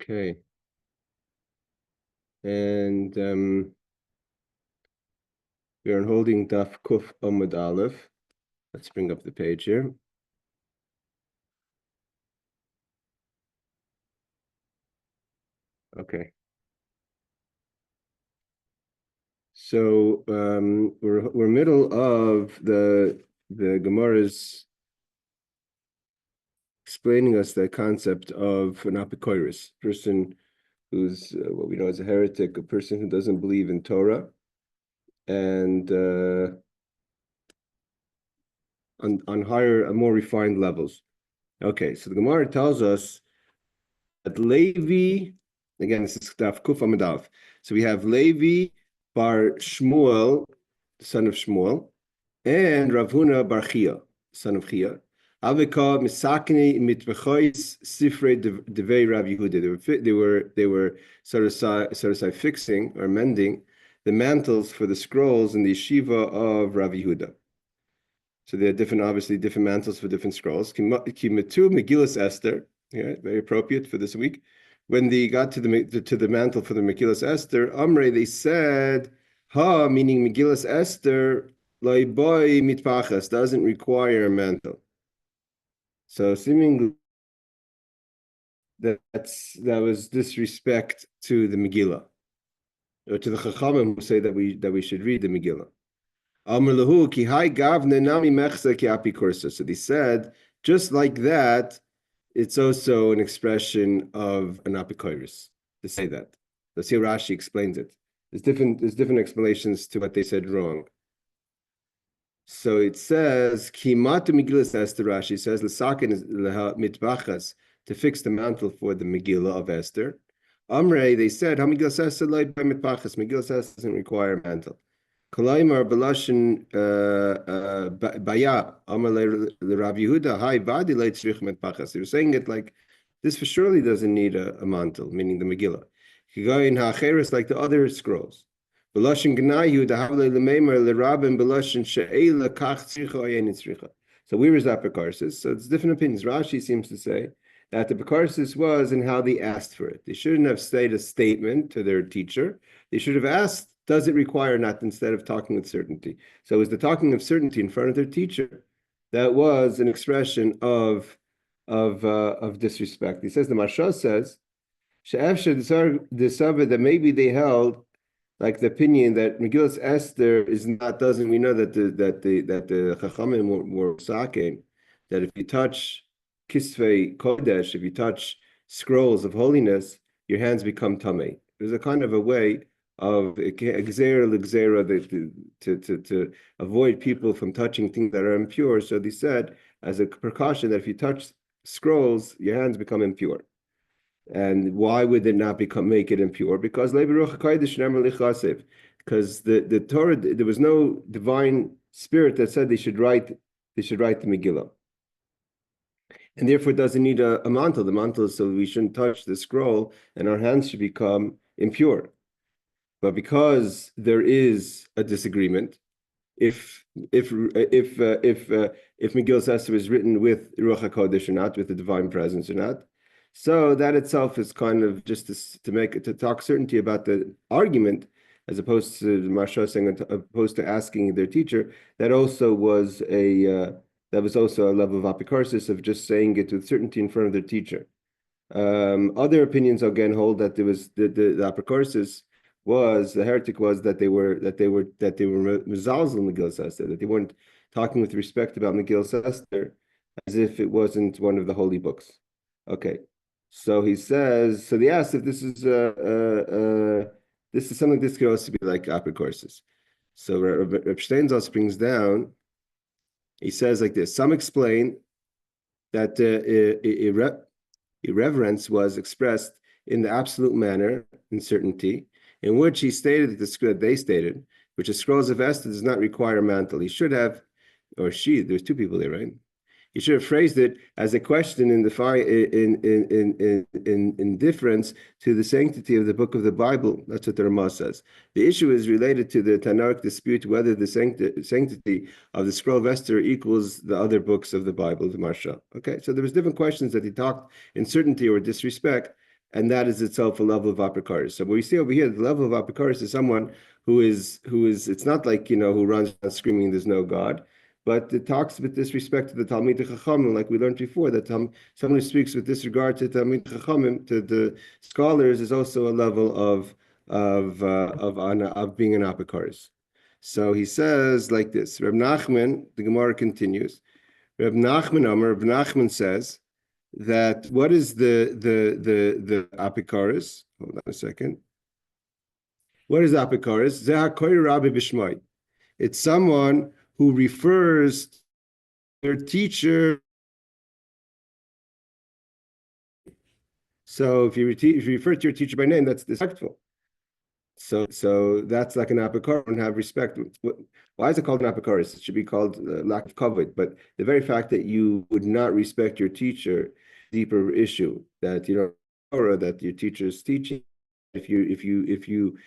Okay. And we are holding Daf Kuf Amud Aleph. Let's bring up the page here. Okay. So we're middle of the Gemorah's explaining us the concept of an apikoros, person who's what we know as a heretic, a person who doesn't believe in Torah, and on higher, more refined levels. Okay, so the Gemorah tells us that Levi, again, this is Daf Kuf Amud Aleph. So we have Levi bar Shmuel, son of Shmuel, and Rav Huna bar Chia, son of Chia. Avika misakni mitbechois sifrei devei Rav Yehuda. They were sort of say fixing or mending the mantles for the scrolls in the yeshiva of Rav Yehuda. So there are obviously different mantles for different scrolls. Kimetu Megillas Esther, yeah, very appropriate for this week. When they got to the mantle for the Megillas Esther, Amre, they said, Ha, meaning Megillas Esther, Loiboy mitpachas, doesn't require a mantle. So seemingly that was disrespect to the Megillah, or to the Chachamim who say that we should read the Megillah. So they said, just like that, it's also an expression of an apikoros to say that. Let's see how Rashi explains it. There's different explanations to what they said wrong. So it says, Kimatu Megillas Esther, Rashi says, L'saken is mitbachas, to fix the mantle for the Megillah of Esther. Amrei, they said, Megillas Esther loy by mitbachas, Megillas Esther doesn't require a mantle. Kolaimar Balashin Baya, Amar Rav Yehuda, Hai Vadi leit tzrich mitbachas. They were saying it like, this for surely doesn't need a mantle, meaning the Megillah. Kigayin ha'acheres, like the other scrolls. Balashin Gnayu, the Havle Lemeimer, Lerabim, Balashin She'ela, Kach Tzricha, Oyen Tzricha. So where is that Pekarsis? So it's different opinions. Rashi seems to say that the Pekarsis was in how they asked for it. They shouldn't have said a statement to their teacher. They should have asked, does it require not, instead of talking with certainty. So it was the talking of certainty in front of their teacher that was an expression of disrespect. He says, the Marsha says, that maybe they held like the opinion that Megillas Esther doesn't. We know that the Chachamim were saking that if you touch Kisvei Kodesh, if you touch scrolls of holiness, your hands become tamei. There's a kind of a way of to avoid people from touching things that are impure. So they said, as a precaution, that if you touch scrolls, your hands become impure. And why would it not make it impure? Because the Torah, there was no divine spirit that said they should write the Megillah, and therefore it doesn't need a mantle. The mantle is so we shouldn't touch the scroll, and our hands should become impure. But because there is a disagreement, if Megillas Esther is written with Ruach HaKodesh or not, with the divine presence or not, so that itself is kind of just to talk certainty about the argument, as opposed to Marsha saying, opposed to asking their teacher. That also was a level of apikarsis of just saying it with certainty in front of their teacher. Other opinions again hold that there was the apikarsis was the heretic was that they were mezalzel Megillas Esther, that they weren't talking with respect about Megillas Esther as if it wasn't one of the holy books. Okay. So he says, so they asked if this is something this could also be like apikorsis. So Reb Steinsaltz brings down, he says like this, some explain that irreverence was expressed in the absolute manner, in certainty, in which he stated they stated, which is scrolls of Esther does not require a mantle. He should have, or she, there's two people there, right? He should have phrased it as a question in difference to the sanctity of the book of the Bible. That's what the Ramah says. The issue is related to the Tanakh dispute whether the sanctity of the scroll of Esther equals the other books of the Bible, the Marsha. Okay, so there was different questions that he talked in certainty or disrespect, and that is itself a level of apikaris. So what we see over here, the level of apikaris is someone who is, it's not like, who runs around screaming there's no God, but it talks with disrespect to the Talmid Chachamim, like we learned before, that someone who speaks with disregard to Talmid Chachamim, to the scholars, is also a level of being an apikaris. So he says like this. Reb Nachman, the Gemara continues. Reb Nachman says that what is the apikaris? Hold on a second. What is apikaris? Zeh Rabbi b'shmai. It's someone who refers to their teacher. So if you refer to your teacher by name, that's disrespectful. So that's like an apikaris, and have respect. Why is it called an apikaris? It should be called lack of kavod. But the very fact that you would not respect your teacher, deeper issue that or that your teacher is teaching. If you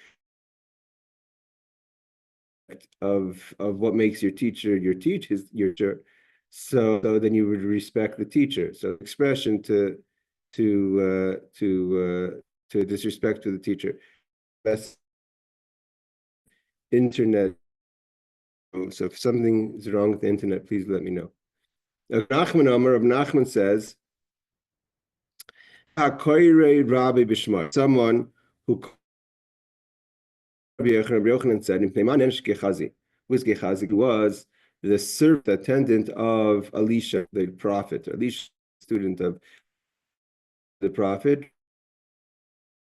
of what makes your teacher your teacher, so then you would respect the teacher. So expression to disrespect to the teacher. That's internet. So if something is wrong with the internet, please let me know. Rav Nachman says, someone who Rabbi Yochanan said, was the servant attendant of Elisha, the prophet. Elisha, student of the prophet.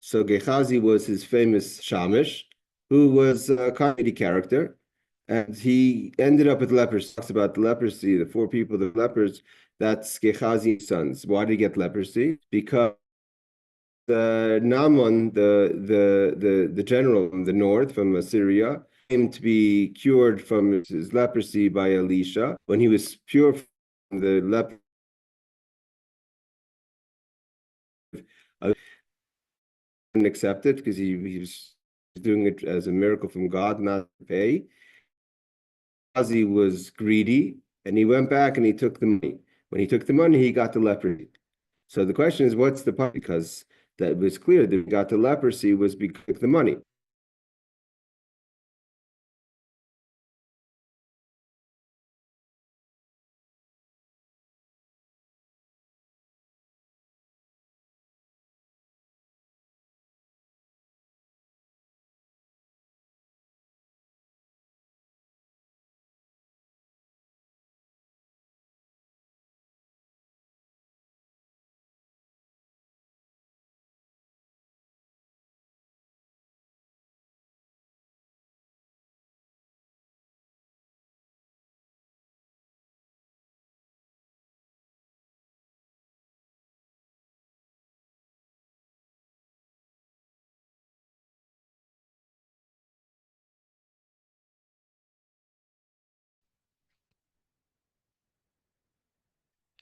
So Gehazi was his famous shamish, who was a comedy character, and he ended up with leprosy. Talks about the leprosy, the 4 people, the lepers. That's Gehazi's sons. Why did he get leprosy? Because the Naaman, the general from the north, from Assyria, came to be cured from his leprosy by Elisha. When he was pure from the leprosy, didn't accept it because he was doing it as a miracle from God, not to pay. Gehazi was greedy, and he went back and he took the money. When he took the money, he got the leprosy. So the question is, what's the point? Because that was clear that he got the leprosy was because of the money.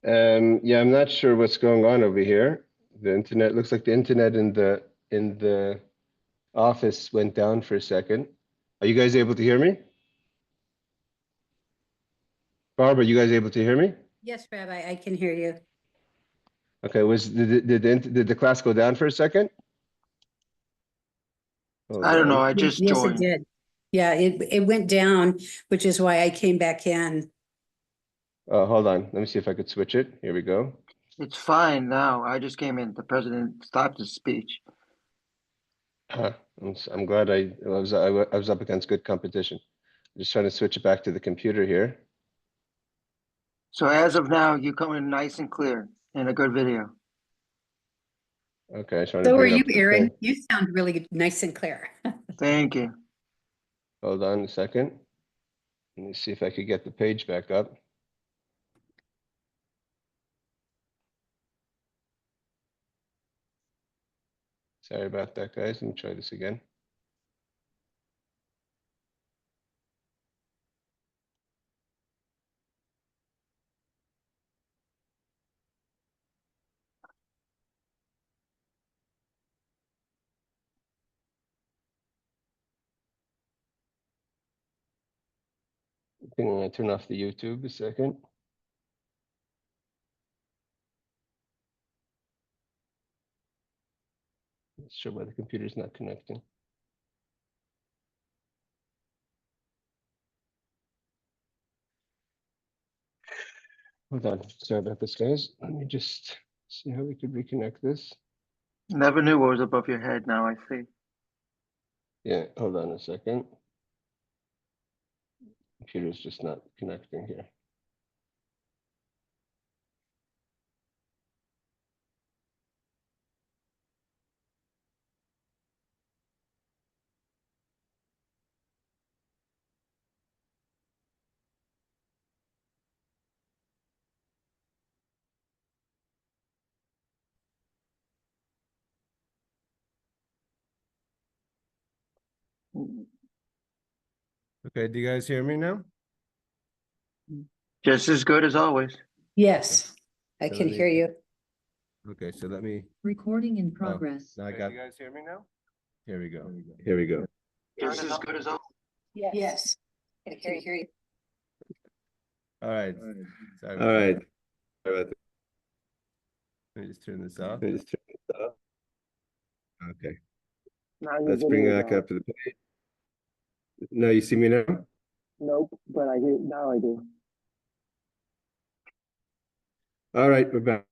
Yeah, I'm not sure what's going on over here. The internet looks like the internet in the office went down for a second. Are you guys able to hear me? Barbara, you guys able to hear me? Yes, Rabbi, I can hear you. Okay, did the class go down for a second? Hold I don't know. on. I just Yes, it joined. did. Yeah, it went down, which is why I came back in. Hold on. Let me see if I could switch it. Here we go. It's fine now. I just came in. The president stopped his speech. I'm glad I was up against good competition. Just trying to switch it back to the computer here. So as of now, you come in nice and clear in a good video. Okay, trying to So are bring you, up the Aaron? full. You sound really nice and clear. Thank you. Hold on a second. Let me see if I could get the page back up. Sorry about that, guys. Let me try this again. I think I'm gonna turn off the YouTube a second. Not sure why the computer's not connecting. Hold on. Sorry about this, guys. Let me just see how we could reconnect this. Never knew what was above your head. Now I see. Yeah, hold on a second. Computer's just not connecting here. Okay, do you guys hear me now? Just as good as always. Yes, I So can let me- hear you. Okay, so let me. Recording in progress. Now I got. Do you guys hear me now? Here we go. Here we go. Just as good as always. Yes, I can hear you. All right. Sorry about that. Let me just turn this off. Okay, Now your let's bring video it is back on. up to the page. No, you see me now? Nope, but I hear now. I do. All right, we're back.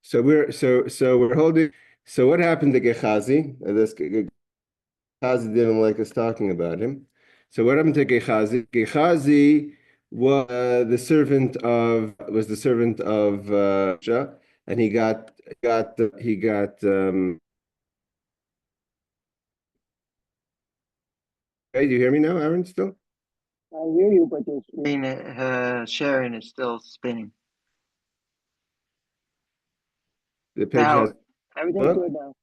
So we're holding. So what happened to Gehazi? This Gehazi didn't like us talking about him. So what happened to Gehazi? Gehazi was the servant of Shah, and he got. Hey, do you hear me now, Aaron? Still? I hear you, but your screen sharing is still spinning. The page Now has. everything's What? good now.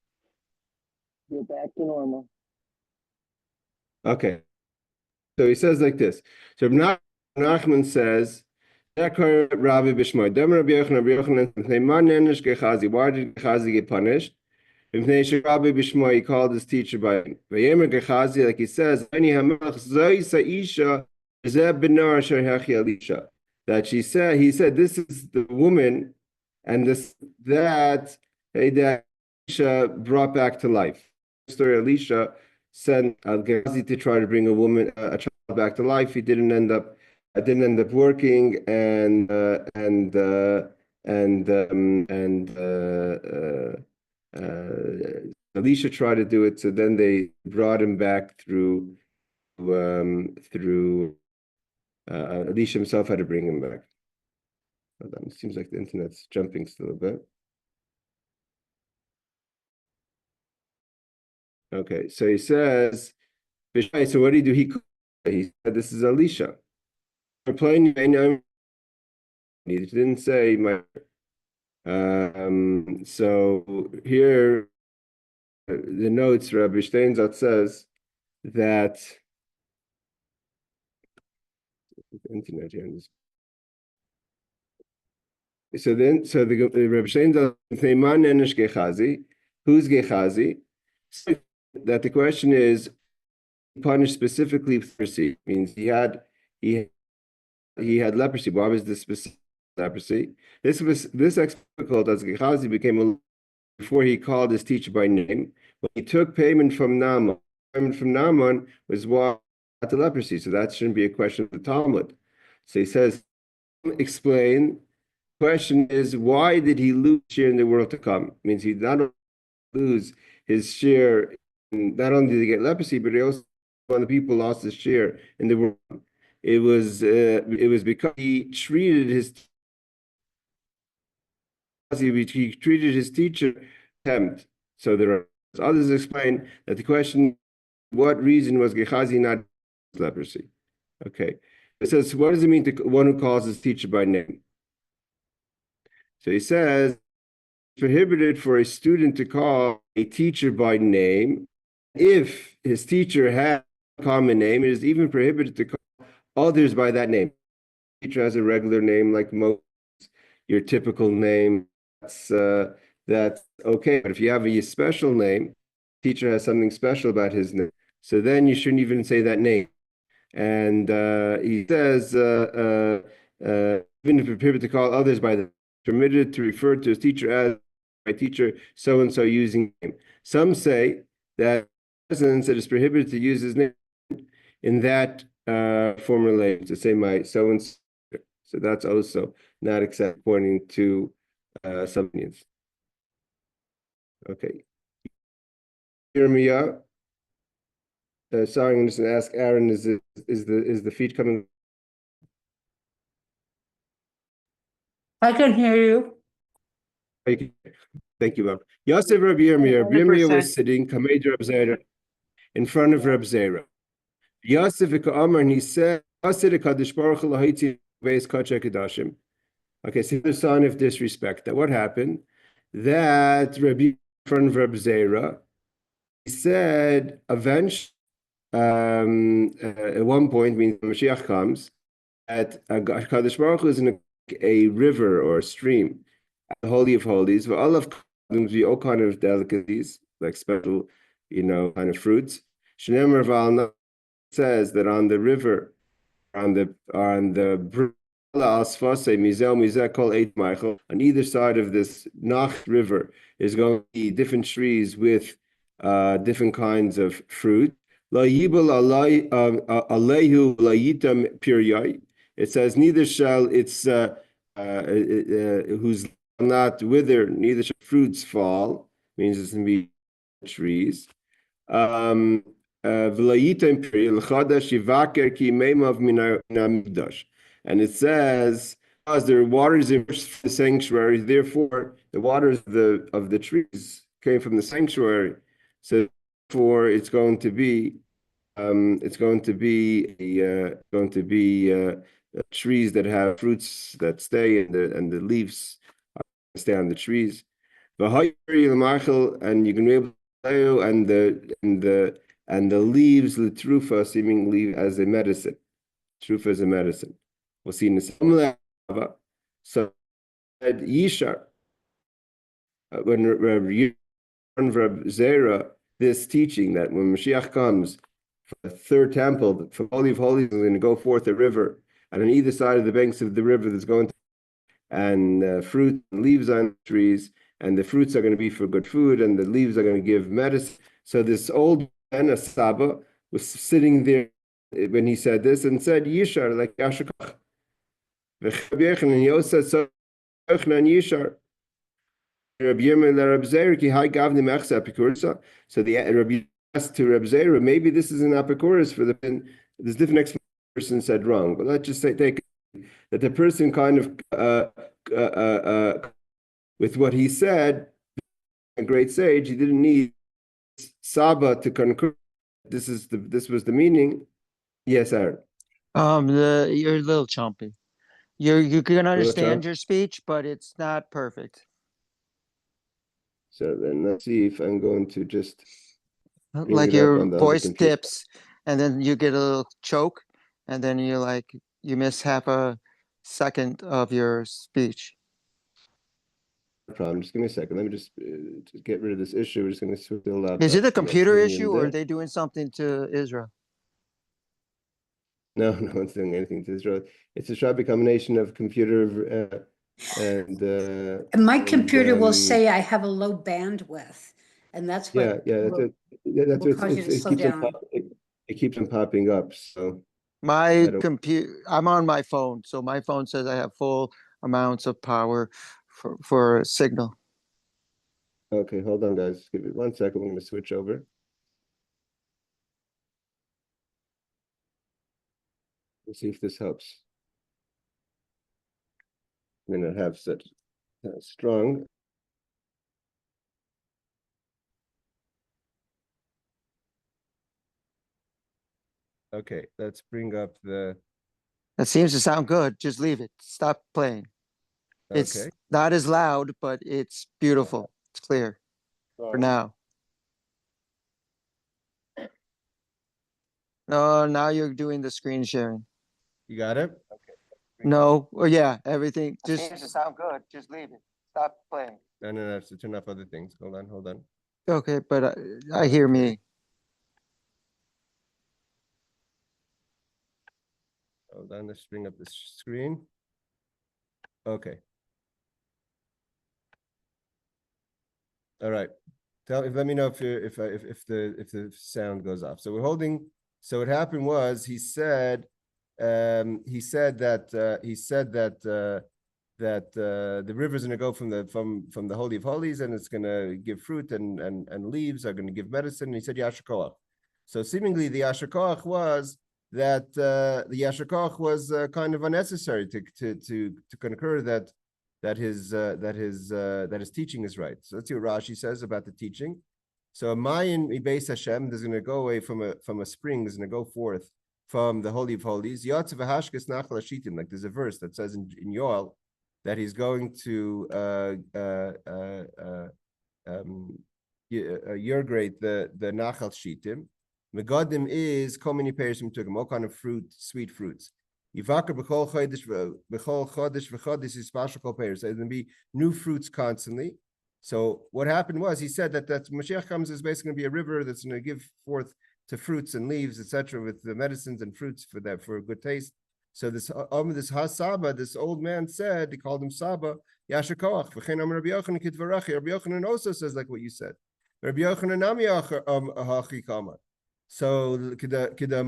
You're back to normal. Okay. So he says like this. So Nachman says, Rabbi Bishmai, Rabbi Yochanan, why did Gehazi get punished? Rabbi Bishmai, he called his teacher by name. Gehazi, like he says, that he said, this is the woman, and that Elisha brought back to life. Story Elisha sent Gehazi to try to bring a child back to life. He didn't end up working, and Elisha tried to do it. So then they brought him back through Elisha himself had to bring him back. It seems like the internet's jumping still a bit. Okay, so he says, so what did he do? He said, this is Elisha. He didn't say my. So here, the notes, Rabbi Steinzat says that the internet here. So the Rabbi Steinzat Gehazi. Who's Gehazi? That the question is punished specifically for leprosy. Means he had leprosy. Why was this specific leprosy? This difficult as Gehazi became before he called his teacher by name. When he took payment from Naaman, was why the leprosy. So that shouldn't be a question of the Talmud. So he says, explain. Question is, why did he lose share in the world to come? It means he not only lose his share, not only did he get leprosy, but he also when the people lost his share in the world. It was because he treated his teacher contempt. So there are others explain that the question, what reason was Gehazi not leprosy? Okay. It says, what does it mean to one who calls his teacher by name? So he says, it's prohibited for a student to call a teacher by name. If his teacher has a common name, it is even prohibited to call others by that name. The teacher has a regular name like Moses, your typical name. That's okay. But if you have a special name, teacher has something special about his name. So then you shouldn't even say that name. And he says, even if it's prohibited to call others by the permitted to refer to his teacher as my teacher so and so using name. Some say that it is prohibited to use his name in that formal name, to say my so and so. So that's also not accepted according to some opinions. Okay. Jeremiah. Sorry, I'm just going to ask Aaron: is the feed coming? I can hear you. Thank you, Bob. Yosef Rabbi Yirmiyah. Rabbi Yirmiyah 100%. was sitting Kamed Reb Zera in front of Reb Zera. Yosef Amar, and he said, "Kadosh Baruch Hu lahaiti beis kodesh kedashim." Okay, so the sign of disrespect. That what happened? That Rabbi in front of Reb Zera, he said, eventually, at one point, when Mashiach comes, that Kadosh Baruch Hu is in a river or a stream, the Holy of Holies, where all of all kind of delicacies, like special, kind of fruits. Shneimar Valna says that on the river, on the on either side of this Nach river is going to be different trees with different kinds of fruit. It says neither shall its whose not wither, neither shall fruits fall. Means it's going to be trees. And it says, because there are waters in the sanctuary, therefore the waters of the trees came from the sanctuary. So therefore it's going to be trees that have fruits that stay, and the leaves stay on the trees. And you can be able to, and the leaves, the trufa, seemingly as a medicine. Trufa is a medicine. We'll see in the so Yishar, when Reb Zera, this teaching that when Mashiach comes, for the third temple, from Holy of Holies is going to go forth a river, and on either side of the banks of the river there's going to and fruit and leaves on trees, and the fruits are going to be for good food, and the leaves are going to give medicine. So this old man, a Saba, was sitting there when he said this and said, Yishar, like Yashakach. Rabbi Yochanan, he also said, so Yishar. Rabbi Yirmiyah Reb Zera, ki hai gavni mechsa apikursa. So the Rabbi asked to Reb Zera, maybe this is an apikuris for the, there's different explanations. Person said wrong, but let's just say take that the person kind of with what he said, a great sage, he didn't need Saba to concur. This was the meaning. Yes, Aaron. You're a little chompy. You can understand chomp? your speech, but it's not perfect. So then let's see if I'm going to just bring Like it up your on the other voice computer. dips, and then you get a little choke, and then you miss half a second of your speech. No problem. Just give me a second. Let me just get rid of this issue. We're just going to switch the laptop. Is it a Get computer everything in issue, or are there. they doing something to Israel? No, no one's doing anything to Israel. It's a shabby combination of computer and My computer will say I have a low bandwidth, and that's yeah, what yeah, will, that's will what cause you to it slow keeps on down. it keeps on popping up. So My I don't. computer, I'm on my phone, so my phone says I have full amounts of power for signal. Okay, hold on, guys. Give me 1 second. We're going to switch over. Let's see if this helps. I may not have such strong. Okay, let's bring up the. That seems to sound good. Just leave it. Stop playing. It's Okay. not as loud, but it's beautiful. It's clear for now. No, now you're doing the screen sharing. You got it? Okay. No, oh yeah, everything just seems to sound good. Just leave it. Stop playing. No, I have to turn off other things. Hold on. Okay, but I hear me. Hold on, let's bring up the screen. Okay. All right. Let me know if the sound goes off. So we're holding. So what happened was he said that the river's going to go from the Holy of Holies, and it's going to give fruit, and leaves are going to give medicine. And he said Yasher Koach. So seemingly the Yasher Koach was that the Yasher Koach was kind of unnecessary to concur that his teaching is right. So let's see what Rashi says about the teaching. So Mayin Beis Hashem is going to go away from a spring, is going to go forth from the Holy of Holies. Yatz v'hashkes nachal hashitim. Like there's a verse that says in Yoel that he's going to yergrate the nachal shitim. Megadim is kol mini perishim tugim, all kind of fruit, sweet fruits. Yivakar b'chol chodesh v'chodesh is special kol pears. There's going to be new fruits constantly. So what happened was he said that Mashiach comes is basically going to be a river that's going to give forth to fruits and leaves, etc., with the medicines and fruits for a good taste. So this Saba, this old man said, he called him Saba, Yasher Koach. Rabbi Yochanan Kitvarachi. Rabbi Yochanan also says like what you said. Rabbi Yochanan Nami Hachi Kama. So Kida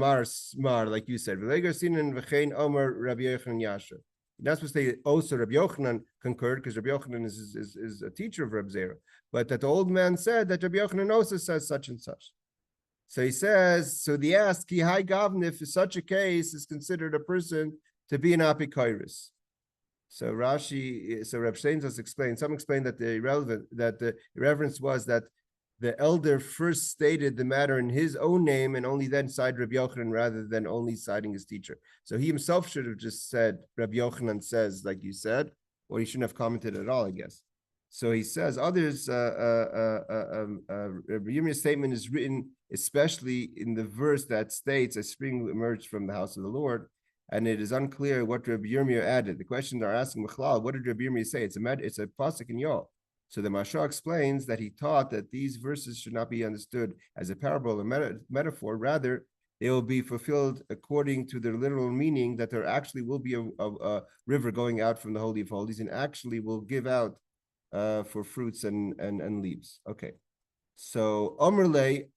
Mar, like you said. V'legar Sinan V'chein Omer Rabbi Yochanan Yasher. That's what they also Rabbi Yochanan concurred, because Rabbi Yochanan is a teacher of Reb Zera. But that the old man said that Rabbi Yochanan also says such and such. So he says, so they ask, Ki hai gavne, if such a case is considered a person to be an apikairis. So Reb Steinzos explained, some explained that the irreverence was that the elder first stated the matter in his own name and only then cited Rabbi Yochanan rather than only citing his teacher. So he himself should have just said, Rabbi Yochanan says, like you said, or he shouldn't have commented at all, I guess. So he says, others, Rabbi Yirmiyah's statement is written especially in the verse that states, a spring emerged from the house of the Lord, and it is unclear what Rabbi Yirmiyah added. The questions are asking, what did Rabbi Yirmiyah say? It's a pasuk in Yoel. So the Mashal explains that he taught that these verses should not be understood as a parable or metaphor. Rather, they will be fulfilled according to their literal meaning, that there actually will be a river going out from the Holy of Holies and actually will give out for fruits and leaves. Okay. So Omerle,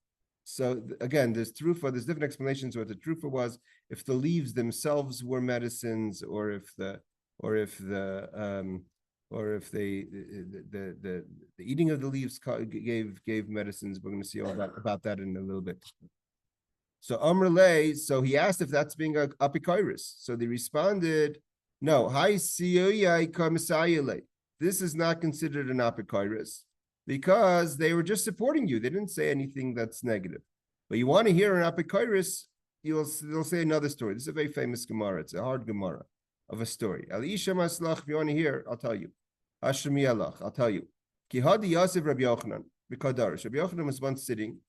so again, there's different explanations what the trufa was, if the leaves themselves were medicines, or if the eating of the leaves gave medicines. We're going to see all about that in a little bit. So Amrle, so he asked if that's being a apikairis. So they responded, no. This is not considered an apikairis because they were just supporting you. They didn't say anything that's negative. But you want to hear an apikairis, they'll say another story. This is a very famous Gemorah. It's a hard Gemorah of a story. If you want to hear, I'll tell you. Hashem Yalach, I'll tell you. Kihadi Yosef Rabbi Yochanan, B'Kadarish. Rabbi Yochanan was once sitting,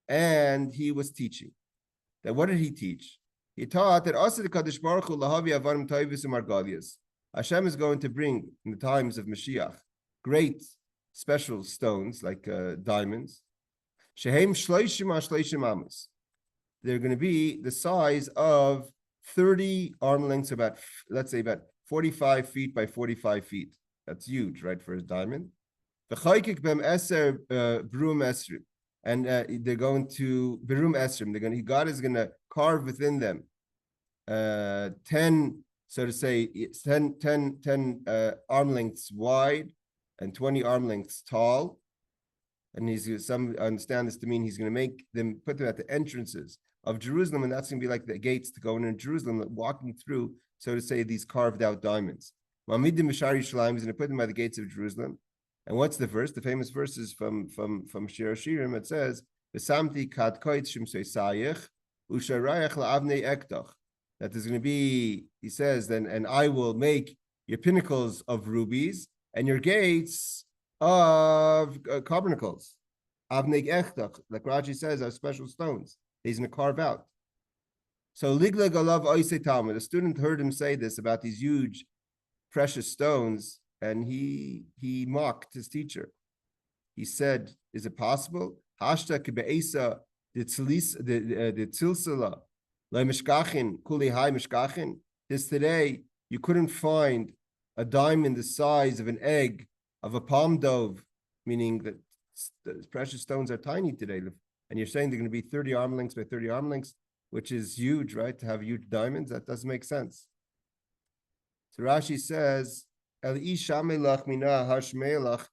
and he was teaching. That what did he teach? He taught that Asad Kadosh Baruch Hu Lahavi Avanim Toivus U'Margalias. Hashem is going to bring in the times of Mashiach great special stones like diamonds. Shehem Shloishim Amos. They're going to be the size of 30 arm lengths, let's say about 45 feet by 45 feet. That's huge, right, for a diamond. And they're going to Berum Esrim. God is going to carve within them 10, so to say, 10 arm lengths wide and 20 arm lengths tall. And some understand this to mean he's going to put them at the entrances of Jerusalem, and that's going to be like the gates to go into Jerusalem, walking through, so to say, these carved out diamonds. He's going to put them by the gates of Jerusalem. And what's the verse? The famous verse is from Shir Hashirim. It says, that there's going to be, he says, then, and I will make your pinnacles of rubies and your gates of carbuncles. Avnei echtach, like Rashi says, are special stones. He's going to carve out. So Ligleg Alav Oisei Talmud, a student heard him say this about these huge, precious stones, and he mocked his teacher. He said, "Is it possible? Hashta kebeisa the tzilsala le mishkachin kuli hai mishkachin. This today you couldn't find a diamond the size of an egg of a palm dove, meaning that precious stones are tiny today. And you're saying they're going to be 30 arm lengths by 30 arm lengths, which is huge, right? To have huge diamonds, that doesn't make sense. So Rashi says, El ishamelach mina hashmelach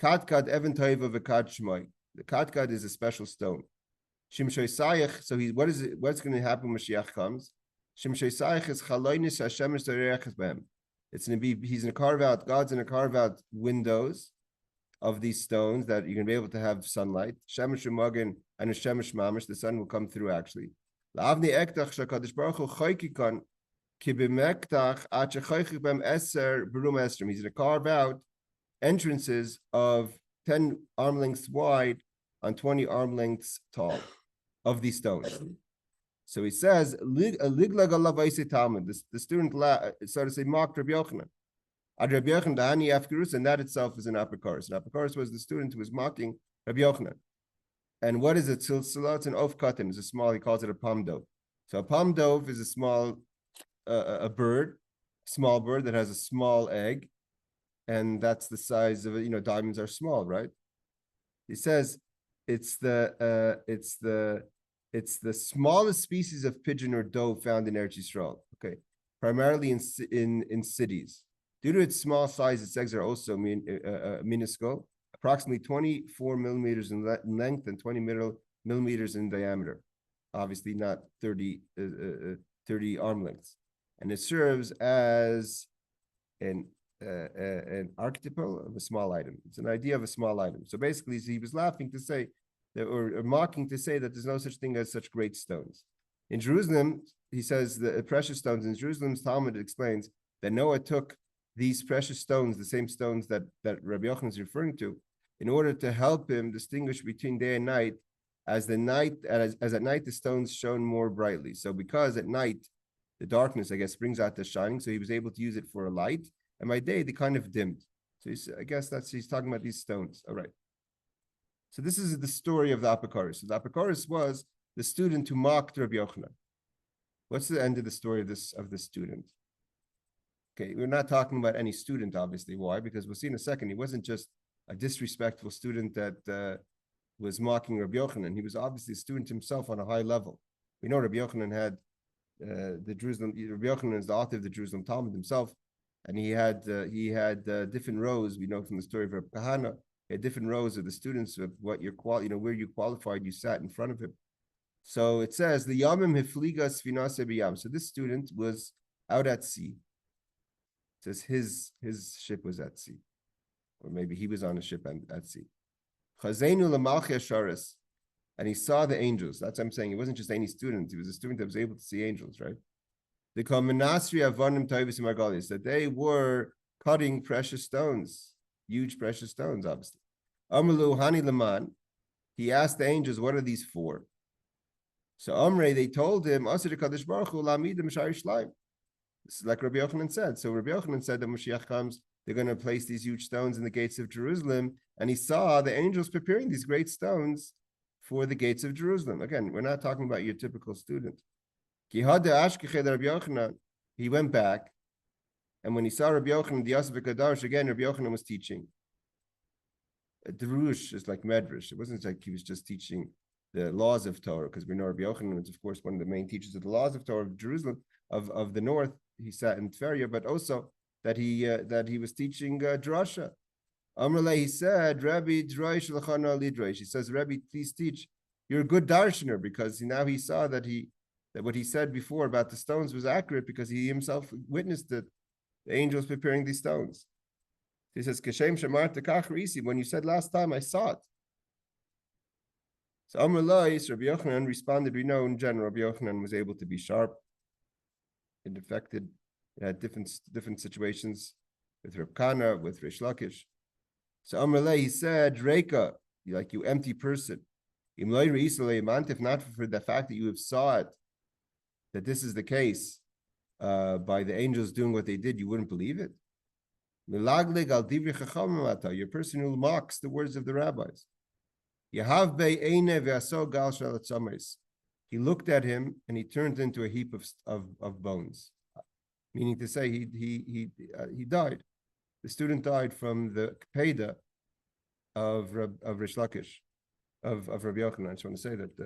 kadkad even toiva v'kad shmoi. The kadkad is a special stone. Shimshoi sayach. So what is it? What's going to happen when Mashiach comes? Shimshoi sayach is chaloinis Hashem ereches b'hem. It's going to be, he's going to carve out, God's going to carve out windows of these stones that you're going to be able to have sunlight. Shemesh u'magen and a shemesh mamish, the sun will come through actually. La'avni ektach shakadosh baruch hu choykikon ki b'mektach at shechoykik b'hem eser b'rum esrim. He's going to carve out entrances of 10 arm lengths wide on 20 arm lengths tall of these stones. So he says, liglag Allah v'yisei Talmud. The student, so to say, mocked Rabbi Yochanan. Ad Rabbi Yochanan da'ani afkerus, and that itself is an apikoros. An apikoros was the student who was mocking Rabbi Yochanan. And what is it? Silsila, it's an of katan. It's a small, he calls it a palm dove. So a palm dove is a small, a bird, small bird that has a small egg. And that's the size of it. Diamonds are small, right? He says it's the smallest species of pigeon or dove found in Eretz Yisrael. Okay, primarily in cities. Due to its small size, its eggs are also minuscule, approximately 24 millimeters in length and 20 millimeters in diameter. Obviously, not 30 arm lengths, and it serves as an archetypal of a small item. It's an idea of a small item. So basically, he was laughing to say, or mocking to say that there's no such thing as such great stones. In Jerusalem, he says the precious stones. In Jerusalem's Talmud, it explains that Noah took these precious stones, the same stones that Rabbi Yochanan is referring to, in order to help him distinguish between day and night. As at night, the stones shone more brightly. So because at night, the darkness, I guess, brings out the shining, so he was able to use it for a light. And by day, they kind of dimmed. So I guess he's talking about these stones. All right. So this is the story of the Apikoros. So the Apikoros was the student who mocked Rabbi Yochanan. What's the end of the story of this student? Okay, we're not talking about any student, obviously. Why? Because we'll see in a second, he wasn't just a disrespectful student that was mocking Rabbi Yochanan. He was obviously a student himself on a high level. We know Rabbi Yochanan had Rabbi Yochanan is the author of the Jerusalem Talmud himself. And he had different rows. We know from the story of Rabbi Kahana, he had different rows of the students of what where you qualified, you sat in front of him. So it says the Yamim Hifliga Sfinase B'Yam. So this student was out at sea. It says his ship was at sea, or maybe he was on a ship at sea. Chazenu L'Malchei Asharis, and he saw the angels. That's what I'm saying. He wasn't just any student; he was a student that was able to see angels, right? They call Menasri Avonim Toivis Margalis, that they were cutting precious stones, huge precious stones, obviously. Amalu Hani Laman, he asked the angels, what are these for? So Amrei, they told him, Asir Kadosh Baruch Hu Lamidim Shari Shleim. This is like Rabbi Yochanan said. So Rabbi Yochanan said that Mashiach comes, they're going to place these huge stones in the gates of Jerusalem, and he saw the angels preparing these great stones for the gates of Jerusalem. Again, we're not talking about your typical student. He went back, and when he saw Rabbi Yochanan, the Yosef Kadosh, again, Rabbi Yochanan was teaching. Derush is like Medrash. It wasn't like he was just teaching the laws of Torah, because we know Rabbi Yochanan was, of course, one of the main teachers of the laws of Torah of Jerusalem, of the north. He sat in Tveria, but also that he was teaching drasha. Amrullah, he said, Rabbi Droish L'chana Lidroish. He says, Rabbi, please teach. You're a good darshaner, because now he saw that what he said before about the stones was accurate, because he himself witnessed it, the angels preparing these stones. He says, Keshem Shamar Tekach Risi, when you said last time, I saw it. So Amrullah, Rabbi Yochanan responded, we know in general, Rabbi Yochanan was able to be sharp. It had different situations with Reb Kana, with Rish Lakish. So Amrullah, he said, Reika, like you empty person. If not for the fact that you have saw it, that this is the case, by the angels doing what they did, you wouldn't believe it. You're a person who mocks the words of the rabbis. He looked at him and he turned into a heap of bones, meaning to say he died. The student died from the Peda, Rish Lakish, of Rabbi Yochanan. I just want to say that,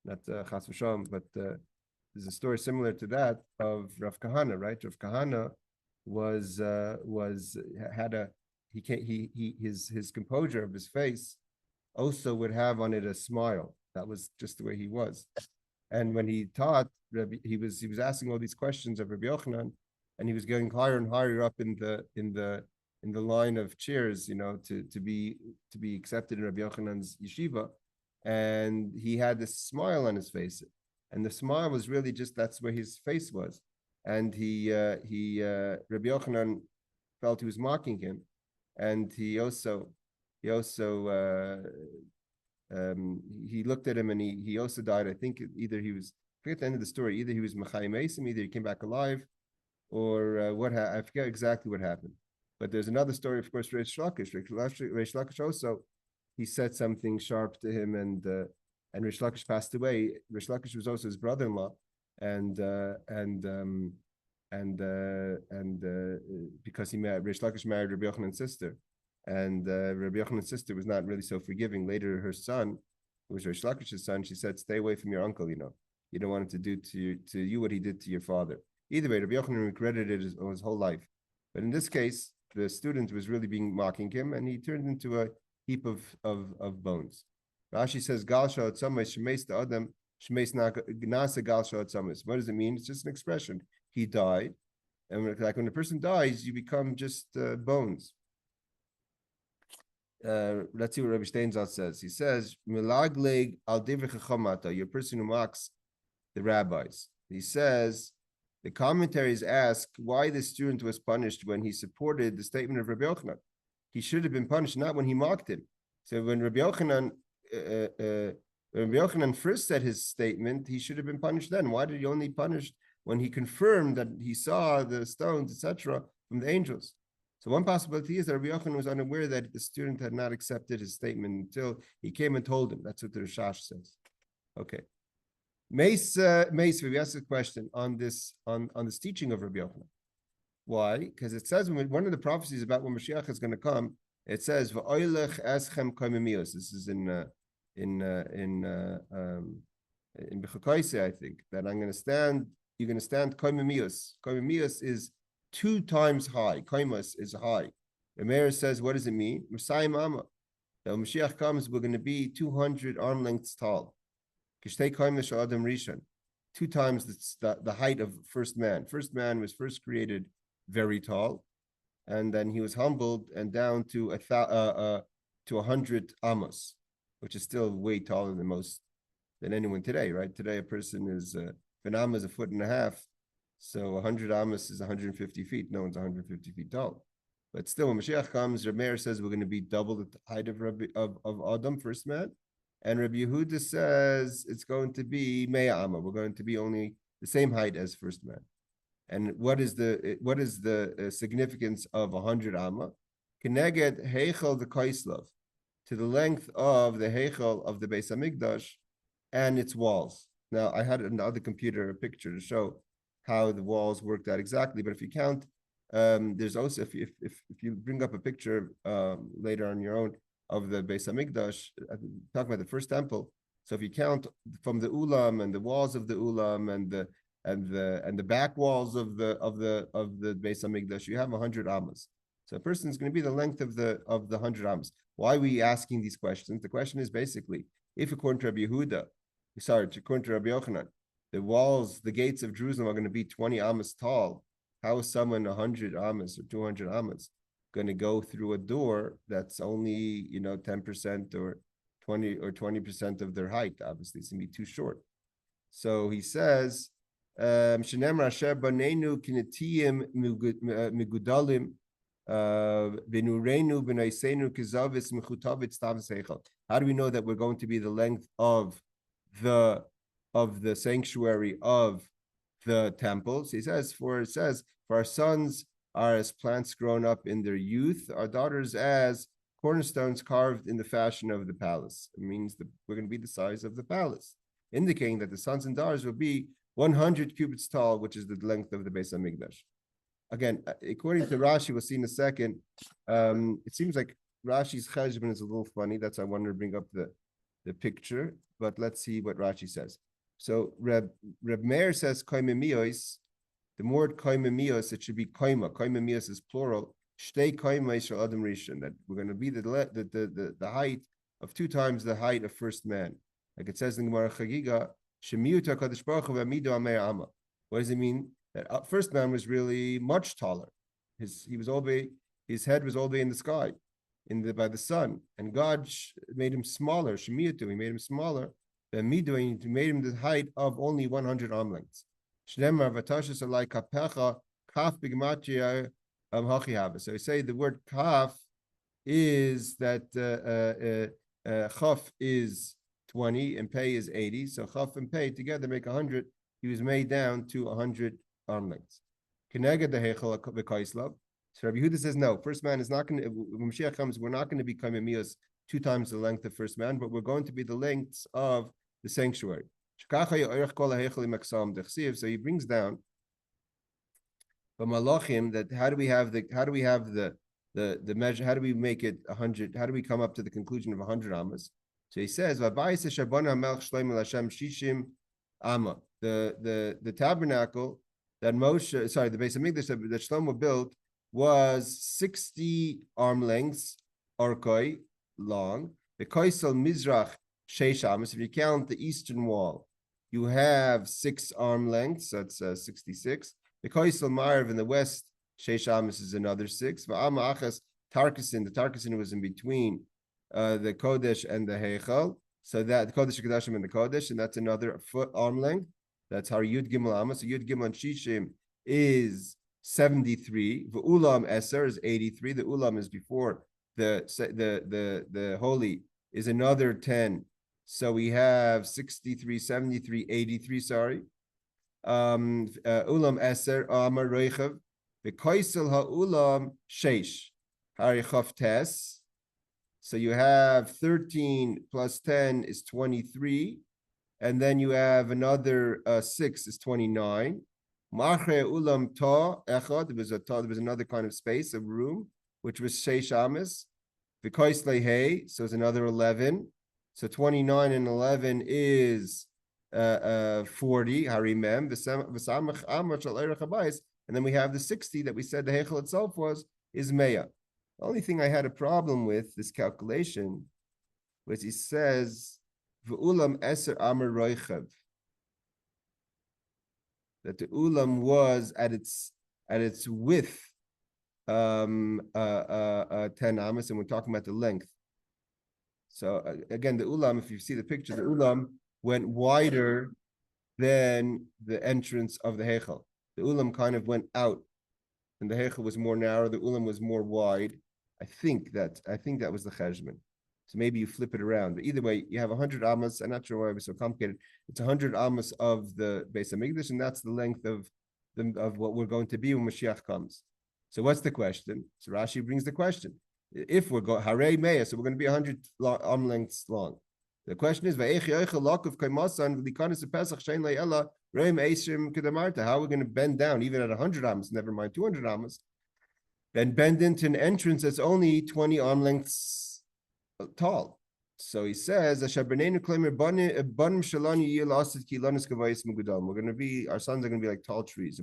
not Chas v'Shalom, but there's a story similar to that of Rav Kahana, right? Rav Kahana his composure of his face also would have on it a smile. That was just the way he was. And when he taught, he was asking all these questions of Rabbi Yochanan, and he was going higher and higher up in the line of chairs, to be accepted in Rabbi Yochanan's yeshiva. And he had this smile on his face, and the smile was really just, that's where his face was. And Rabbi Yochanan felt he was mocking him, and he looked at him, and he also died. I think either he was, I forget the end of the story, either he was Mechayim Esim, either he came back alive, or I forget exactly what happened. But there's another story, of course, Reish Lakish. Reish Lakish also, he said something sharp to him, and Reish Lakish passed away. Reish Lakish was also his brother-in-law, and because Reish Lakish married Rabbi Yochanan's sister, and Rabbi Yochanan's sister was not really so forgiving. Later, her son, who was Reish Lakish's son, she said, "Stay away from your uncle. You don't want him to do to you what he did to your father." Either way, Rabbi Yochanan regretted it his whole life. But in this case, the student was really mocking him, and he turned into a heap of bones. Rashi says, "Gal sha'ot samis shemeis adam shemeis nasa gal sha'ot samis." What does it mean? It's just an expression. He died, and like when a person dies, you become just bones. Let's see what Rabbi Steinzalt says. He says, "Milagleg al divrei chachamata," you're a person who mocks the rabbis. He says, the commentaries ask why the student was punished when he supported the statement of Rabbi Yochanan. He should have been punished, not when he mocked him. So when Rabbi Yochanan first said his statement, he should have been punished then. Why did he only punish when he confirmed that he saw the stones, etc., from the angels? So one possibility is that Rabbi Yochanan was unaware that the student had not accepted his statement until he came and told him. That's what the Rishash says. Okay. Mace, we asked a question on this teaching of Rabbi Yochanan. Why? Because it says one of the prophecies about when Mashiach is going to come, it says "V'oilech eschem koimimios." This is in Bechukosei, I think, that I'm going to stand. You're going to stand koimimios. Koimimios is 2 times high. Koimos is high. The mayor says, what does it mean? Messiah Mama. When Mashiach comes, we're going to be 200 arm lengths tall. 2 times the height of first man. First man was first created very tall, and then he was humbled and down to 100 amos, which is still way taller than anyone today, right? Today a person is an amma is 1.5 feet, so 100 amos is 150 feet. No one's 150 feet tall. But still, when Mashiach comes, Rabbi Meir says we're going to be double the height of Adam, first man. And Rabbi Yehuda says it's going to be Mea Amma. We're going to be only the same height as first man. And what is the significance of 100 Amma? Keneged Heichel the Kaislav, to the length of the Heichel of the Beis Hamikdash and its walls. Now, I had another computer a picture to show how the walls worked out exactly. But if you count, there's also, if you bring up a picture later on your own of the Beis Hamikdash, talking about the first temple. So if you count from the ulam and the walls of the ulam and the back walls of the Beis Hamikdash, you have 100 amas. So a person is going to be the length of the 100 amas. Why are we asking these questions? The question is basically, if according to Rabbi Yehuda, according to Rabbi Yochanan, the gates of Jerusalem are going to be 20 amas tall, how is someone 100 amas or 200 amas going to go through a door that's only 10% or 20% of their height? Obviously, it's going to be too short. So he says, how do we know that we're going to be the length of the sanctuary of the temple? So he says, for our sons are as plants grown up in their youth, our daughters as cornerstones carved in the fashion of the palace. It means that we're going to be the size of the palace, indicating that the sons and daughters will be 100 cubits tall, which is the length of the Beis Hamikdash. Again, according to Rashi, we'll see in a second, it seems like Rashi's cheshbon is a little funny. That's why I wanted to bring up the picture. But let's see what Rashi says. So Reb Meir says koimemios. The word koimemios, it should be koima. Koimemios is plural. Shtei koima shel adam rishon. That we're going to be the height of 2 times the height of first man. Like it says in Gemorah Chagiga, Shemiut HaKadosh Baruch Hu v'amidu amei amma. What does it mean? That first man was really much taller. His head was all the way in the sky, by the sun, and God made him smaller. Shemiutu, he made him smaller. V'amidu, he made him the height of only 100 arm lengths. Shnemar v'tashas alai kapecha kaf b'gematria hachihava. So we say the word kaf is that chaf is 20 and pei is 80. So chaf and pei together make 100. He was made down to 100 arm lengths. Keneged the heichel v'kaislav. So Rabbi Yehuda says no. First man is not going to. When Mashiach comes, we're not going to be kaimemios 2 times the length of first man, but we're going to be the lengths of the sanctuary. So he brings down but malachim that how do we have the measure? How do we make it 100? How do we come up to the conclusion of 100 amas? So he says, the tabernacle that the Beis Hamikdash that Shlomo built was 60 arm lengths, orkoi, long. The Koisel Mizrach Sheish amas. If you count the eastern wall, you have 6 arm lengths. That's 66. The Koisel Marv in the west, Sheish amas is another 6. Va'ama achas Tarkisin. The Tarkisin was in between the Kodesh and the Heichal. So that the Kodesh Kodashim and the Kodesh, and that's another foot arm length. That's how Yud Gimel Amos. So Yud Gimel and Shishim is 73. The Ulam Eser is 83. The Ulam is before the holy is another 10. So we have 63, 73, 83. Sorry. Ulam Eser Amar Reichav. The Koisel HaUlam Sheish Harichav Tes. So you have 13 plus 10 is 23. And then you have another 6 is 29. Machre ulam ta echad. There was another kind of space, a room, which was sheish amas. V'kois lehei, so it's another 11. So 29 and 11 is 40. Harimem v'samach amach al erech habayis. And then we have the 60 that we said the heichel itself is meya. The only thing I had a problem with this calculation was he says v'ulam eser amar roichav, that the ulam was at its width 10 amas, and we're talking about the length. So again, the ulam, if you see the picture, the ulam went wider than the entrance of the heichel. The ulam kind of went out, and the heichel was more narrow. The ulam was more wide. I think that was the cheshbon. So maybe you flip it around. But either way, you have 100 amas. I'm not sure why it was so complicated. It's 100 amas of the Beis Hamikdash, and that's the length of what we're going to be when Mashiach comes. So what's the question? So Rashi brings the question. If we're going Harei Meya, so we're going to be 100 arm lengths long. The question is, how are we going to bend down even at 100 amas, never mind 200 amas, then bend into an entrance that's only 20 arm lengths tall? So he says, we're going to be, our sons are going to be like tall trees.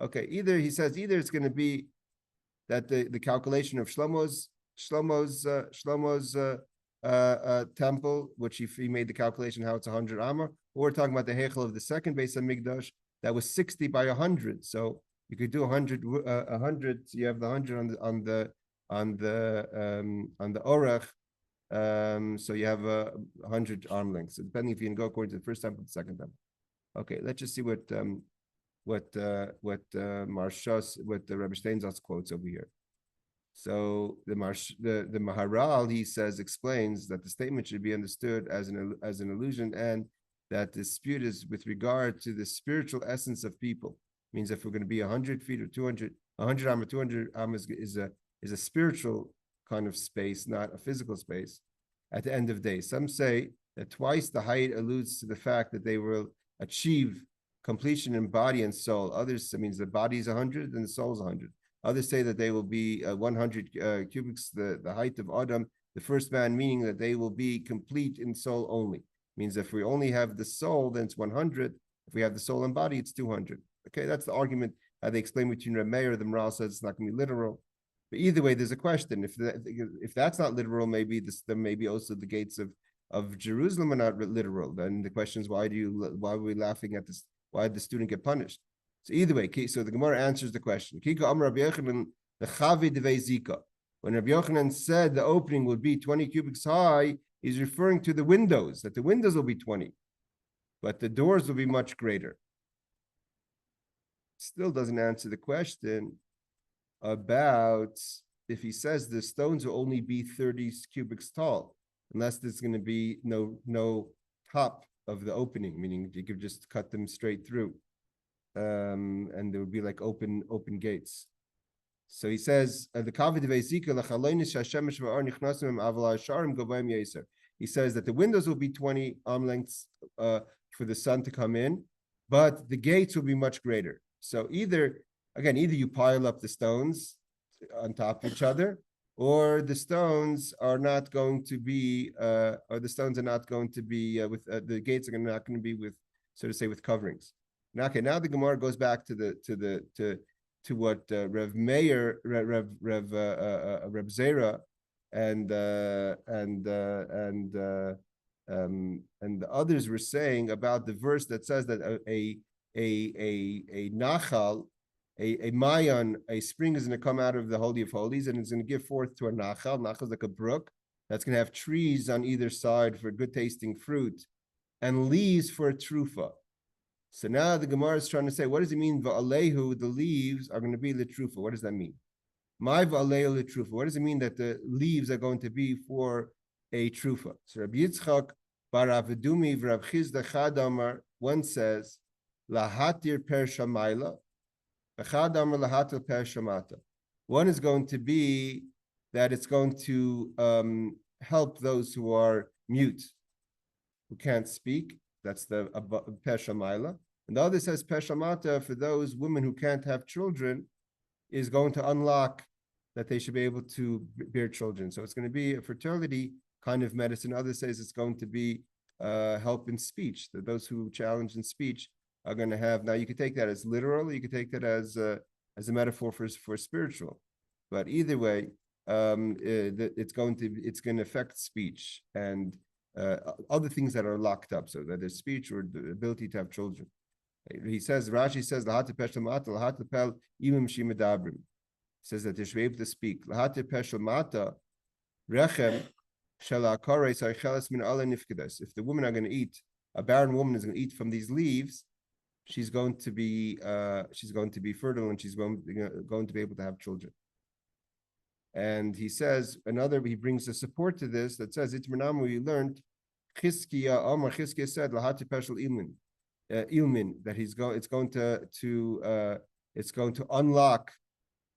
Okay, either he says it's going to be that the calculation of Shlomo's temple, which he made the calculation how it's 100 amah, or we're talking about the heichel of the second Beis Hamikdash that was 60 by 100. So you could do 100. So you have the 100 on the orach. So you have 100 arm lengths, so depending if you can go according to the first temple or the second temple. Okay, let's just see what Marshas, what the Rabbi Steinsaltz quotes over here. So the Maharal, he says, explains that the statement should be understood as an illusion, and that the dispute is with regard to the spiritual essence of people. Means if we're going to be 100 feet or 200, 100 amma, 200 amma is is a spiritual kind of space, not a physical space, at the end of days. Some say that twice the height alludes to the fact that they will achieve completion in body and soul. Others, it means the body is 100 and the soul is 100. Others say that they will be 100 cubits, the height of Adam, the first man, meaning that they will be complete in soul only. Means if we only have the soul, then it's 100. If we have the soul and body, it's 200. Okay, that's the argument they explain between Rabbi Meir. The Maral says it's not going to be literal. But either way, there's a question. If that's not literal, then maybe also the gates of Jerusalem are not literal. Then the question is, why are we laughing at this? Why did the student get punished? So either way, so the Gemara answers the question. When Rabbi Yochanan said the opening would be 20 cubits high, he's referring to the windows, that the windows will be 20, but the doors will be much greater. Still doesn't answer the question about if he says the stones will only be 30 cubits tall, unless there's going to be no top of the opening, meaning you could just cut them straight through, and there would be like open gates. So he says the he says that the windows will be 20 arm lengths for the sun to come in, but the gates will be much greater. So either you pile up the stones on top of each other, or the stones are not going to be, with the gates are not going to be with, so to say, with coverings. Now, now the Gemara goes back to what Rav Meir, Rav Zera, and the others were saying about the verse that says that a nachal, a mayan, a spring is going to come out of the Holy of Holies, and it's going to give forth to a nachal. Nachal is like a brook that's going to have trees on either side for good tasting fruit, and leaves for a trufa. So now the Gemara is trying to say, what does it mean? Va'alehu, the leaves are going to be litrufa. What does that mean? My va'alehu litrufa. What does it mean that the leaves are going to be for a trufa? So Rabbi Yitzchak bar Avedumi v'Rav Chizda Chad Amar, one says, lahatir per shamayla, v'Chad Amar lahatir per shamata. One is going to be that it's going to help those who are mute, who can't speak. That's the Pesha Maila. And the other says Pesha Mata, for those women who can't have children, is going to unlock that they should be able to bear children. So it's going to be a fertility kind of medicine. Others says it's going to be help in speech, that those who challenge in speech are going to have. Now you could take that as literal, you could take that as a metaphor for spiritual. But either way, it's going to affect speech and other things that are locked up, so that there's speech or the ability to have children. He says, Rashi says, says that they should be able to speak. If the women are going to eat, a barren woman is going to eat from these leaves, she's going to be fertile, and she's going to be able to have children. And he says, he brings a support to this that says, we learned, Chizkiah said, Lahati Peshel Ilmin, that it's going to unlock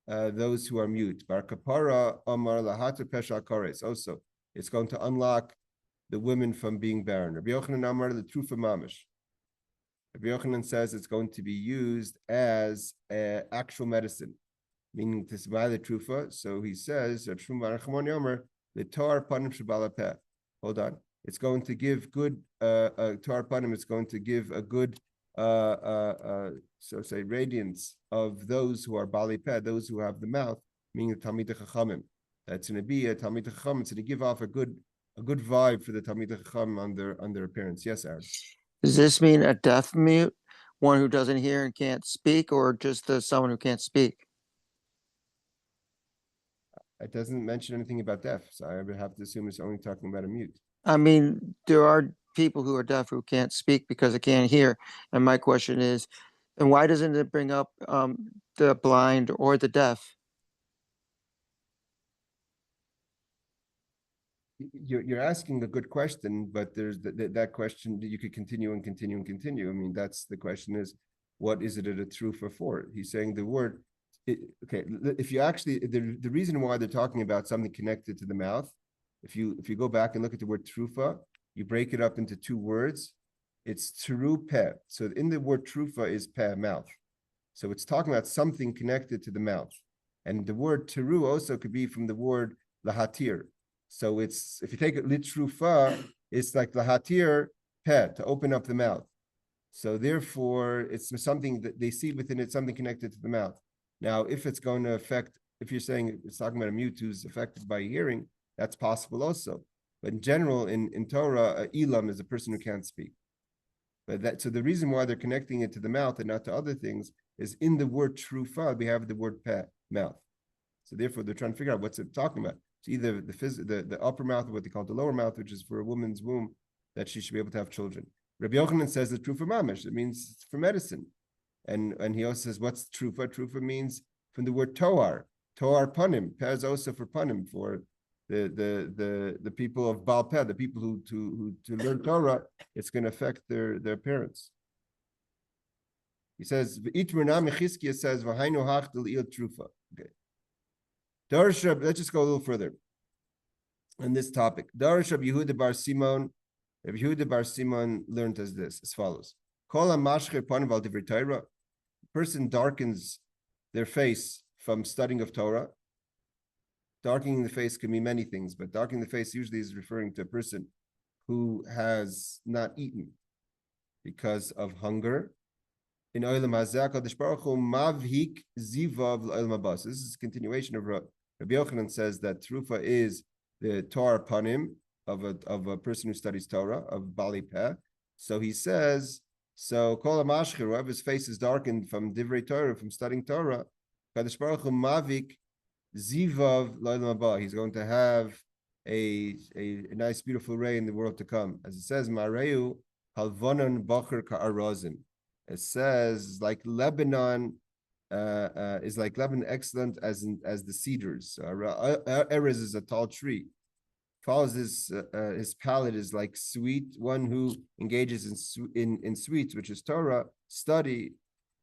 those who are mute. Bar Kapara Amar Lahati Peshel Kores. Also, it's going to unlock the women from being barren. Rabbi Yochanan Amar the Trufa Mamish. Rabbi Yochanan says it's going to be used as actual medicine, meaning to buy the trufa. So he says, hold on. It's going to give good tar panim. It's going to give a good radiance of those who are bali peh, those who have the mouth, meaning the Talmid Chachamim. That's going to be a Talmid Chacham. It's going to give off a good vibe for the Talmid Chacham on their appearance. Yes, Aaron. Does this mean a deaf mute, one who doesn't hear and can't speak, or just someone who can't speak? It doesn't mention anything about deaf, so I would have to assume it's only talking about a mute. I mean, there are people who are deaf who can't speak because they can't hear. And my question is, and why doesn't it bring up the blind or the deaf? You're asking a good question, but there's that question that you could continue and continue and continue. I mean, that's the question is, what is it a trufa for? He's saying the word if you actually, the reason why they're talking about something connected to the mouth, if you go back and look at the word trufa, you break it up into two words. It's teru peh. So in the word trufa is peh, mouth. So it's talking about something connected to the mouth. And the word teru also could be from the word lahatir. So it's, if you take it litrufa, it's like lahatir peh, to open up the mouth. So therefore, it's something that they see within it, something connected to the mouth. Now, if it's going to affect, if you're saying it's talking about a mute who's affected by hearing, that's possible also. But in general, in Torah, Elam is a person who can't speak. But so the reason why they're connecting it to the mouth and not to other things is in the word trufa, we have the word peh, mouth. So therefore, they're trying to figure out what's it talking about. It's either the upper mouth or what they call the lower mouth, which is for a woman's womb, that she should be able to have children. Rabbi Yochanan says the trufa mamish. It means it's for medicine. And he also says, what's trufa? Trufa means from the word toar. Toar panim. Peh is also for panim, for the people of Baal Peh, the people who to learn Torah, it's going to affect their appearance. He says, Chizkiah says, V'hainu hach d'il trufa. Okay. Darish, let's just go a little further on this topic. Darish Rabbi Yehuda bar Simon. Rabbi Yehuda bar Simon learned as follows. Kol ha'mashcher panav al divrei Torah. Person darkens their face from studying of Torah. Darkening the face can mean many things, but darkening the face usually is referring to a person who has not eaten because of hunger. In Olam Hazeh, HaKadosh Baruch Hu mavhik zivav l'olam haba. So this is a continuation of Rabbi Yochanan says that trufa is the Torah panim of a person who studies Torah, of Bali Peh. So he says, so kol ha'mashcher, whoever's face is darkened from divrei Torah, from studying Torah, HaKadosh Baruch Hu mavik zivav l'olam haba. He's going to have a nice, beautiful ray in the world to come. As it says, Mareu halvonon bacher ka'arazim. It says like Lebanon is like Lebanon, excellent as the cedars. Erez is a tall tree. Follows his palate is like sweet, one who engages in sweets, which is Torah study.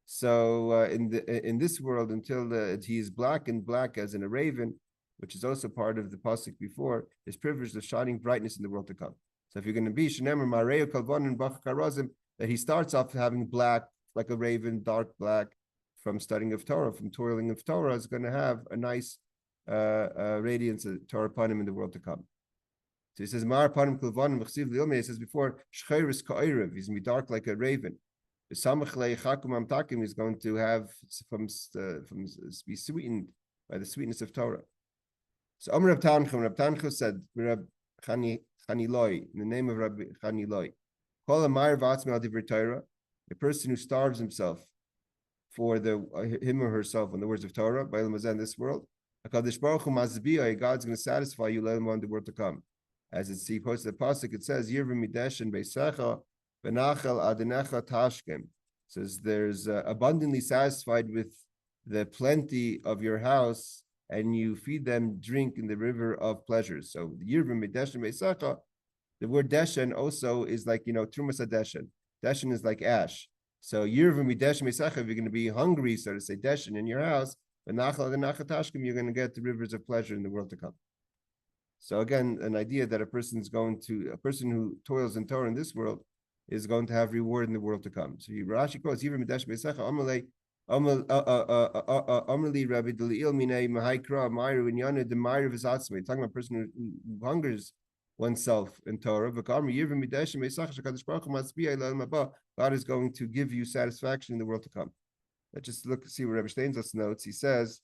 So in this world, until he is black as in a raven, which is also part of the pasuk before, is privileged of shining brightness in the world to come. So if you're going to be Shenemer Mareo Kalvon and Bach Karazim, that he starts off having black, like a raven, dark black, from studying of Torah, from toiling of Torah, is going to have a nice radiance of Torah upon him in the world to come. So he says, Mar panim kulvanim v'chsiv li'ilmei. He says before, Shcheiris ka'orev, he's going to be dark like a raven. V'samach le'ichakum amtakim, he's going to have be sweetened by the sweetness of Torah. So Amr Rab Tanchum said, Rab Chaniloi, in the name of Rabbi Chaniloi, Kol ha'mayir v'atzmi al divrei Torah, a person who starves himself for him or herself on the words of Torah, by in this world, HaKadosh Baruch Hu mazbiyah, God's going to satisfy you, let him on the world to come. As it's posted the pasuk, it says, Yirvim mideshen beisecha v'nachel adenecha tashkem. It says there's abundantly satisfied with the plenty of your house, and you feed them drink in the river of pleasures. So Yirvim mideshen beisecha, the word deshen also is like, trumas deshen. Deshen is like ash. So Yirvim mideshen beisecha, if you're going to be hungry, so to say, deshen in your house, v'nachel adenecha tashkem, you're going to get the rivers of pleasure in the world to come. So again, an idea that a person who toils in Torah in this world is going to have reward in the world to come. So Rashi quotes, "Yivrim midash beisecha amalei amalei Rabbi Deliel minei mahaikra ma'ir vinyana de ma'ir v'zatzmei." Talking about a person who hungers oneself in Torah. Yivrim midash beisecha shekadosh baruch hu matzbiya l'olam haba. God is going to give you satisfaction in the world to come. Let's just see what Rabbi Steinsaltz notes. He says.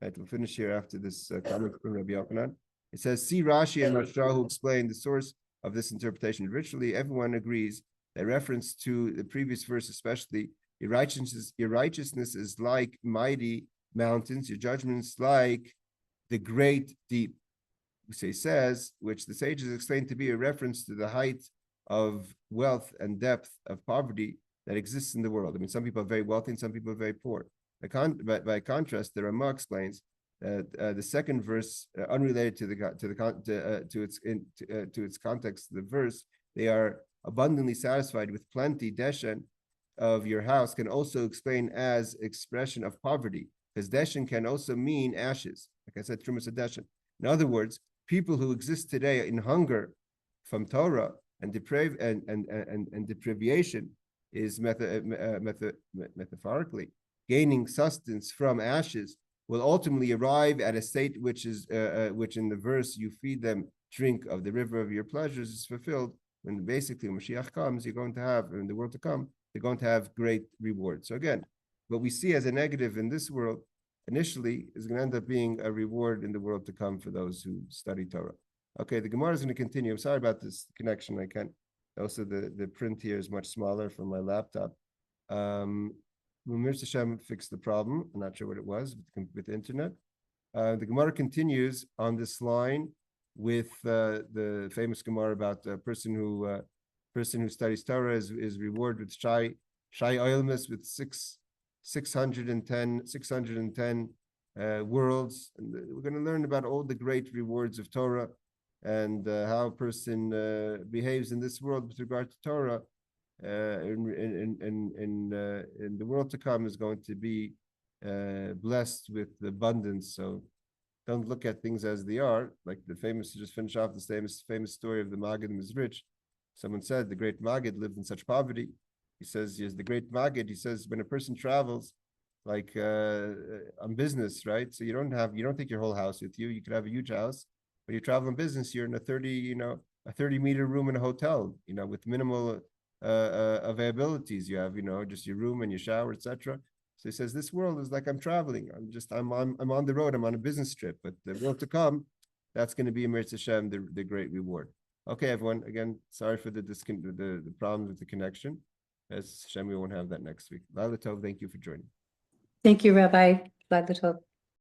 Right, we'll finish here after this comment from Rabbi Yochanan. It says, see Rashi and Mashal who explain the source of this interpretation. Virtually everyone agrees that reference to the previous verse, especially, your righteousness is like mighty mountains, your judgments like the great deep. Says, which the sages explain to be a reference to the height of wealth and depth of poverty that exists in the world. I mean, some people are very wealthy and some people are very poor. By contrast, the Ramah explains that the second verse, unrelated to its context, the verse, they are abundantly satisfied with plenty, deshen, of your house can also explain as expression of poverty, because deshin can also mean ashes. Like I said, trumas deshin. In other words, people who exist today in hunger from Torah and deprivation is metaphorically gaining sustenance from ashes, will ultimately arrive at a state which is which in the verse, you feed them, drink of the river of your pleasures, is fulfilled. When basically when Mashiach comes, you're going to have, in the world to come, they're going to have great reward. So again, what we see as a negative in this world initially is going to end up being a reward in the world to come for those who study Torah. Okay, the Gemara is going to continue. I'm sorry about this connection. I can't. Also, the print here is much smaller from my laptop. Mirza Hashem fixed the problem. I'm not sure what it was with the internet. The Gemara continues on this line with the famous Gemara about a person who studies Torah is rewarded with Shai Oilmas with 610 worlds. And we're going to learn about all the great rewards of Torah and how a person behaves in this world with regard to Torah. In the world to come is going to be blessed with abundance. So don't look at things as they are. Like the famous, to just finish off this famous story of the Maggid who was rich. Someone said the great Maggid lived in such poverty. He says, yes, the great Maggid, he says, when a person travels, like on business, right? So you don't take your whole house with you. You could have a huge house, but you travel in business, you're in a 30-meter room in a hotel, with minimal availabilities. You have, just your room and your shower, etc. So he says, this world is like I'm traveling. I'm on the road. I'm on a business trip. But the world to come, that's going to be Mirza Hashem, the great reward. Okay, everyone. Again, sorry for the problems with the connection. As Hashem, we won't have that next week. Laila Tov, thank you for joining. Thank you, Rabbi. Laila Tov.